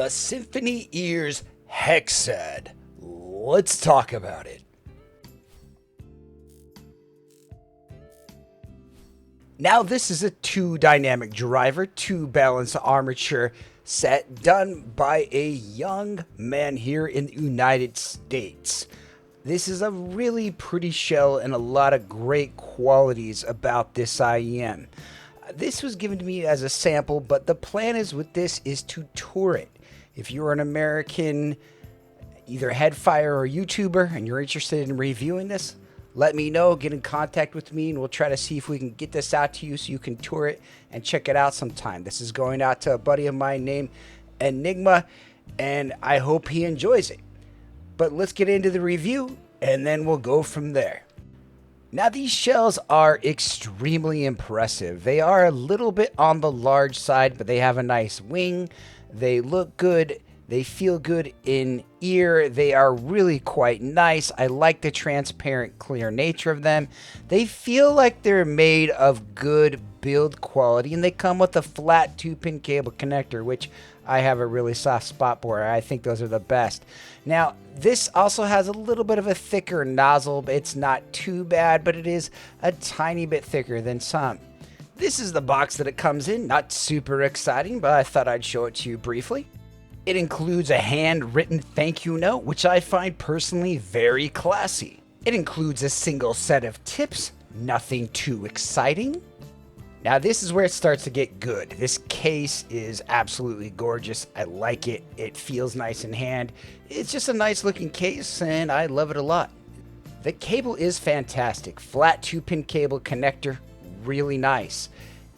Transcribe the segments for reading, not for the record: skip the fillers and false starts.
the Symphony Ears Hexad. Let's talk about it. Now this is a 2 dynamic driver, 2 balance armature set done by a young man here in the United States. This is a really pretty shell and a lot of great qualities about this IEM. This was given to me as a sample, but the plan is with this is to tour it. If you're an American, either headfire or YouTuber, and you're interested in reviewing this, let me know, get in contact with me, and we'll try to see if we can get this out to you so you can tour it and check it out sometime. This is going out to a buddy of mine named Enigma, and I hope he enjoys it. But let's get into the review, and then we'll go from there. Now these shells are extremely impressive. They are a little bit on the large side, but they have a nice wing. They look good. They feel good in ear. They are really quite nice. I like the transparent, clear nature of them. They feel like they're made of good build quality, and they come with a flat 2-pin cable connector, which I have a really soft spot for. I think those are the best. Now, this also has a little bit of a thicker nozzle. It's not too bad, but it is a tiny bit thicker than some. This is the box that it comes in. Not super exciting, but I thought I'd show it to you briefly. It includes a handwritten thank you note, which I find personally very classy. It includes a single set of tips, nothing too exciting. Now this is where it starts to get good. This case is absolutely gorgeous. I like it. It feels nice in hand. It's just a nice looking case and I love it a lot. The cable is fantastic. Flat 2-pin cable connector, really nice.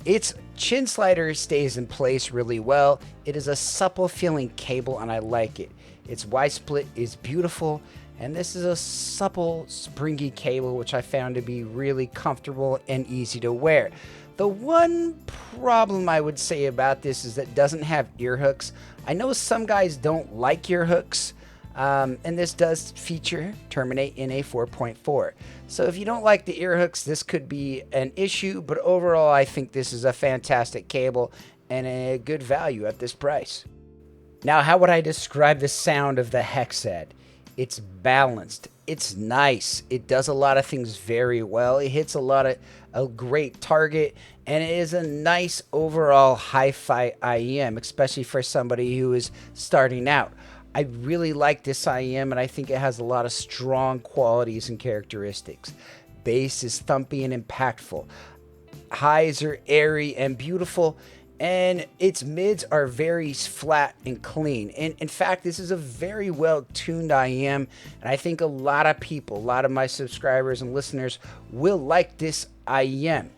Its chin slider stays in place really well. It is a supple feeling cable and I like it. Its Y-split is beautiful, and this is a supple, springy cable which I found to be really comfortable and easy to wear. The one problem I would say about this is that it doesn't have ear hooks. I know some guys don't like ear hooks, and this does terminate in a 4.4. So if you don't like the ear hooks, this could be an issue, but overall I think this is a fantastic cable and a good value at this price. Now, how would I describe the sound of the Hexad? It's balanced, it's nice, it does a lot of things very well, it hits a great target, and it is a nice overall hi-fi IEM, especially for somebody who is starting out. I really like this IEM, and I think it has a lot of strong qualities and characteristics. Bass is thumpy and impactful. Highs are airy and beautiful, and its mids are very flat and clean. And in fact, this is a very well-tuned IEM, and I think a lot of people, a lot of my subscribers and listeners will like this IEM.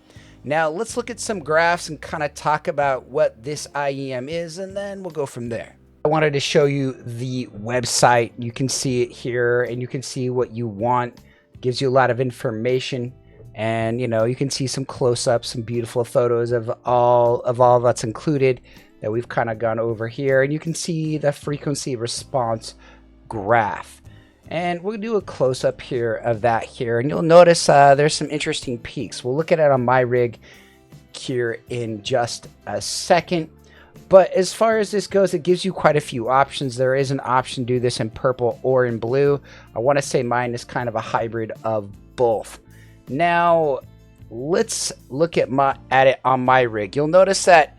Now, let's look at some graphs and kind of talk about what this IEM is, and then we'll go from there. I wanted to show you the website. You can see it here, and you can see what you want. It gives you a lot of information, and you can see some close-ups, some beautiful photos of all that's included that we've kind of gone over here, and you can see the frequency response graph. And we'll do a close-up here of that here, and you'll notice there's some interesting peaks. We'll look at it on my rig here in just a second. But as far as this goes, it gives you quite a few options. There is an option to do this in purple or in blue. I want to say mine is kind of a hybrid of both. Now, let's look at it on my rig. You'll notice that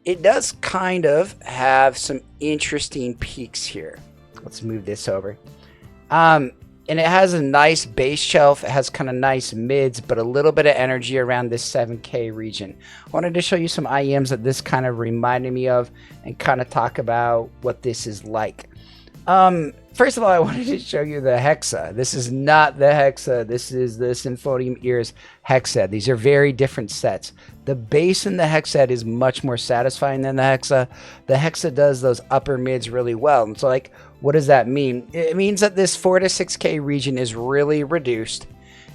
it does kind of have some interesting peaks here. Let's move this over. And it has a nice bass shelf. It has kind of nice mids, but a little bit of energy around this 7K region. I wanted to show you some IEMs that this kind of reminded me of and kind of talk about what this is like. First of all, I wanted to show you the Hexa. This is not the Hexa. This is the Symphony Ears Hexa. These are very different sets. The bass in the Hexa is much more satisfying than the Hexa. The Hexa does those upper mids really well. And so, like, what does that mean? It means that this 4 to 6K region is really reduced.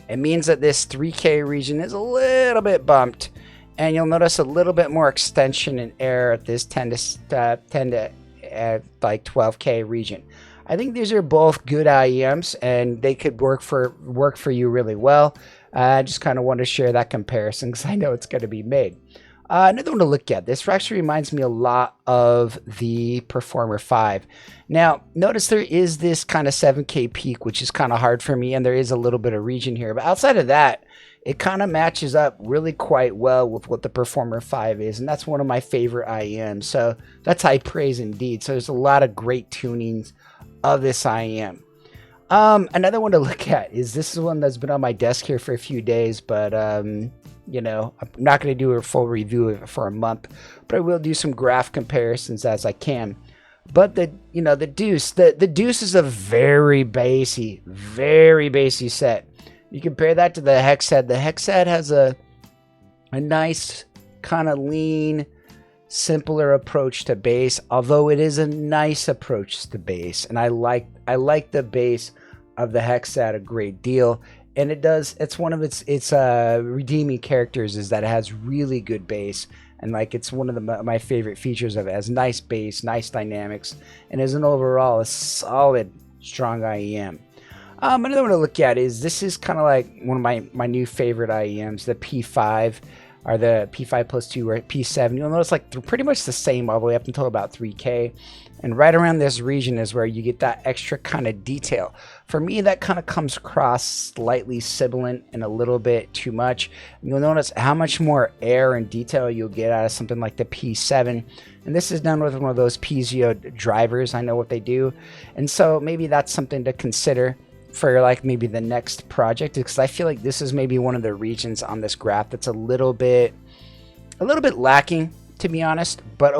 It means that this 3K region is a little bit bumped. And you'll notice a little bit more extension in air at this 10 to 12K region. I think these are both good IEMs, and they could work for you really well. I just kind of want to share that comparison because I know it's going to be made. Another one to look at. This actually reminds me a lot of the Performer 5. Now, notice there is this kind of 7K peak, which is kind of hard for me, and there is a little bit of region here. But outside of that, it kind of matches up really quite well with what the Performer 5 is, and that's one of my favorite IEMs. So that's high praise indeed. So there's a lot of great tunings of this IEM. Another one to look at is this is one that's been on my desk here for a few days, but you know, I'm not going to do a full review of it for a month, but I will do some graph comparisons as I can. But the Deuce, the Deuce is a very bassy set. You compare that to the Hexad. The Hexad has a nice kind of lean, simpler approach to bass, although it is a nice approach to bass, and I like the bass of the Hexad a great deal. And it's one of its redeeming characters is that it has really good bass, and like it's one of my favorite features of it. It has nice bass, nice dynamics, and as an overall a solid, strong IEM. Another one to look at is this is kind of like one of my new favorite IEMs, the P5, or the P5 plus 2 or P7. You'll notice like they're pretty much the same all the way up until about 3K. And right around this region is where you get that extra kind of detail. For me, that kind of comes across slightly sibilant and a little bit too much. You'll notice how much more air and detail you'll get out of something like the P7. And this is done with one of those piezo drivers. I know what they do. And so maybe that's something to consider for like maybe the next project, because I feel like this is maybe one of the regions on this graph that's a little bit lacking, to be honest. But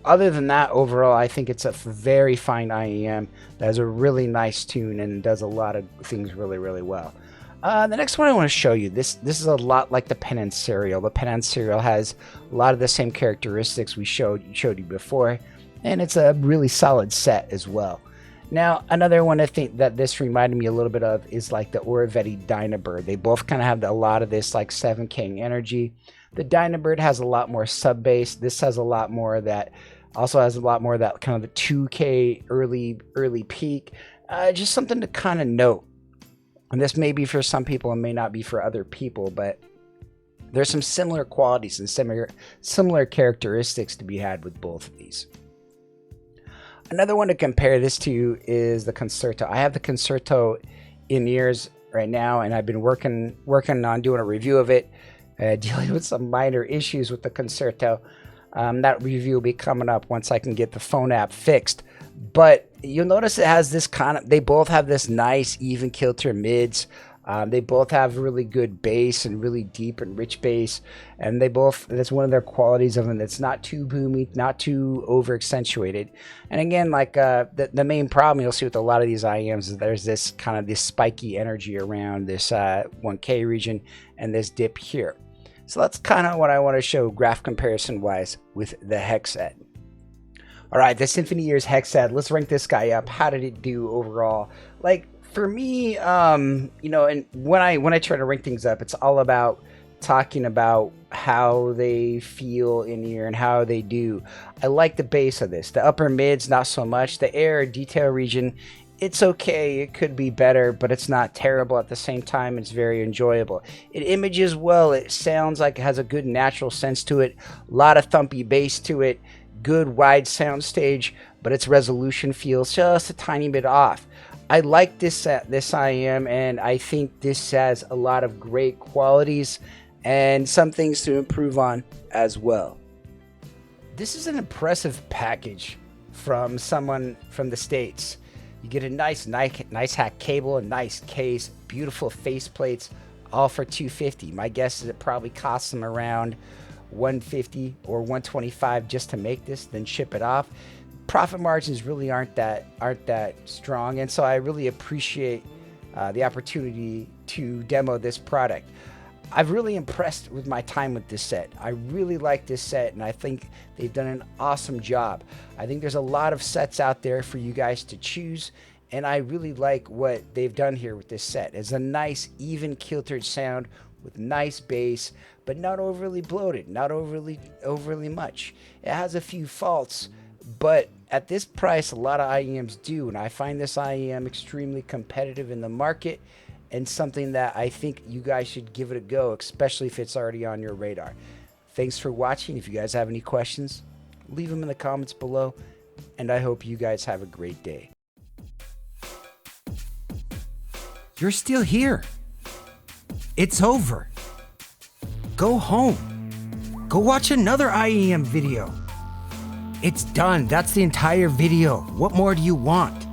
other than that, overall, I think it's a very fine IEM that has a really nice tune and does a lot of things really, really well. The next one I want to show you, this is a lot like the Penance Serial. The Penance Serial has a lot of the same characteristics we showed you before, and it's a really solid set as well. Now, another one I think that this reminded me a little bit of is like the Oravetti Dynabird. They both kind of have a lot of this like 7K energy. The Dynabird has a lot more sub bass. This has a lot more of that, also has a lot more of that kind of the 2K early peak. Just something to kind of note. And this may be for some people and may not be for other people, but there's some similar qualities and similar characteristics to be had with both of these. Another one to compare this to is the Concerto. I have the Concerto in ears right now, and I've been working on doing a review of it, dealing with some minor issues with the Concerto. That review will be coming up once I can get the phone app fixed. But you'll notice it has this they both have this nice even kilter mids. They both have really good bass and really deep and rich bass, and that's one of their qualities of them. It's not too boomy, not too over accentuated. And again, like the main problem you'll see with a lot of these IEMs is there's this kind of this spiky energy around this 1K region and this dip here. So that's kind of what I want to show graph comparison wise with the Hexad. All right, the Symphony Ears Hexad. Let's rank this guy up. How did it do overall? Like, for me, you know, and when I try to rank things up, it's all about talking about how they feel in ear and how they do. I like the bass of this. The upper mids, not so much. The air detail region, it's okay. It could be better, but it's not terrible at the same time. It's very enjoyable. It images well. It sounds like it has a good natural sense to it. A lot of thumpy bass to it. Good wide sound stage, but its resolution feels just a tiny bit off. I like this IEM, and I think this has a lot of great qualities and some things to improve on as well. This is an impressive package from someone from the States. You get a nice hack cable, a nice case, beautiful face plates, all for $250. My guess is it probably costs them around $150 or $125 just to make this, then ship it off. Profit margins really aren't that strong, and so I really appreciate the opportunity to demo this product. I've really impressed with my time with this set. I really like this set, and I think they've done an awesome job. I think there's a lot of sets out there for you guys to choose, and I really like what they've done here with this set. It's a nice, even kiltered sound with nice bass, but not overly bloated, not overly much. It has a few faults, but at this price, a lot of IEMs do, and I find this IEM extremely competitive in the market and something that I think you guys should give it a go, especially if it's already on your radar. Thanks for watching. If you guys have any questions, leave them in the comments below. And I hope you guys have a great day. You're still here. It's over. Go home. Go watch another IEM video. It's done. That's the entire video. What more do you want?